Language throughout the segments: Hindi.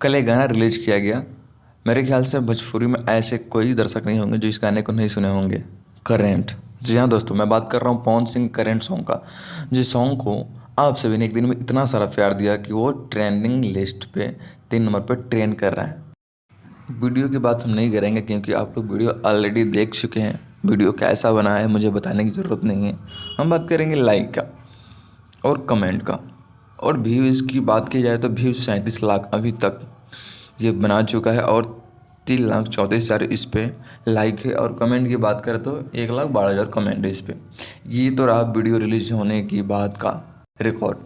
कल एक गाना रिलीज किया गया। मेरे ख्याल से भोजपुरी में ऐसे कोई दर्शक नहीं होंगे जो इस गाने को नहीं सुने होंगे। करेंट। जी हाँ दोस्तों, मैं बात कर रहा हूँ पवन सिंह करेंट सॉन्ग का। जिस सॉन्ग को आप सभी ने एक दिन में इतना सारा प्यार दिया कि वो ट्रेंडिंग लिस्ट पे 3 नंबर पे ट्रेंड कर रहा है। वीडियो की बात हम नहीं करेंगे क्योंकि आप लोग वीडियो ऑलरेडी देख चुके हैं। वीडियो कैसा बना है मुझे बताने की ज़रूरत नहीं है। हम बात करेंगे लाइक का और कमेंट का। और व्यूज़ की बात की जाए तो व्यूज़ 37 लाख अभी तक ये बना चुका है और 3,34,000 इस पे लाइक है। और कमेंट की बात करें तो 1,12,000 कमेंट है इस पे। ये तो रहा वीडियो रिलीज होने की बात का रिकॉर्ड।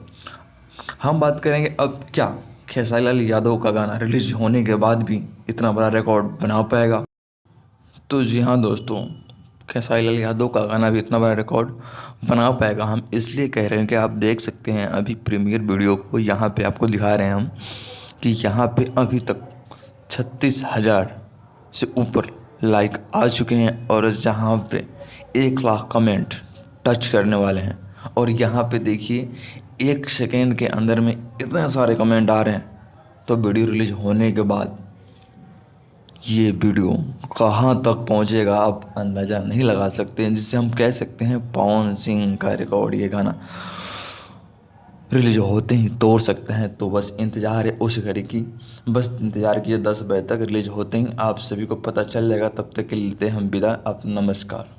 हम बात करेंगे अब क्या खेसारी लाल यादव का गाना रिलीज होने के बाद भी इतना बड़ा रिकॉर्ड बना पाएगा। तो जी हाँ दोस्तों, खेसारी लाल यादव का गाना भी इतना बड़ा रिकॉर्ड बना पाएगा। हम इसलिए कह रहे हैं कि आप देख सकते हैं अभी प्रीमियर वीडियो को यहाँ पे आपको दिखा रहे हैं हम कि यहाँ पे अभी तक 36,000 से ऊपर लाइक आ चुके हैं और जहाँ पे 1 लाख कमेंट टच करने वाले हैं। और यहाँ पे देखिए 1 सेकेंड के अंदर में इतने सारे कमेंट आ रहे हैं। तो वीडियो रिलीज होने के बाद ये वीडियो कहाँ तक पहुँचेगा आप अंदाज़ा नहीं लगा सकते हैं, जिससे हम कह सकते हैं पवन सिंह का रिकॉर्ड ये गाना रिलीज होते ही तोड़ सकते हैं। तो बस इंतज़ार है उस घड़ी की, बस इंतज़ार कीजिए 10 बजे तक रिलीज होते ही आप सभी को पता चल जाएगा। तब तक के लिए लेते हैं हम विदा। आप नमस्कार।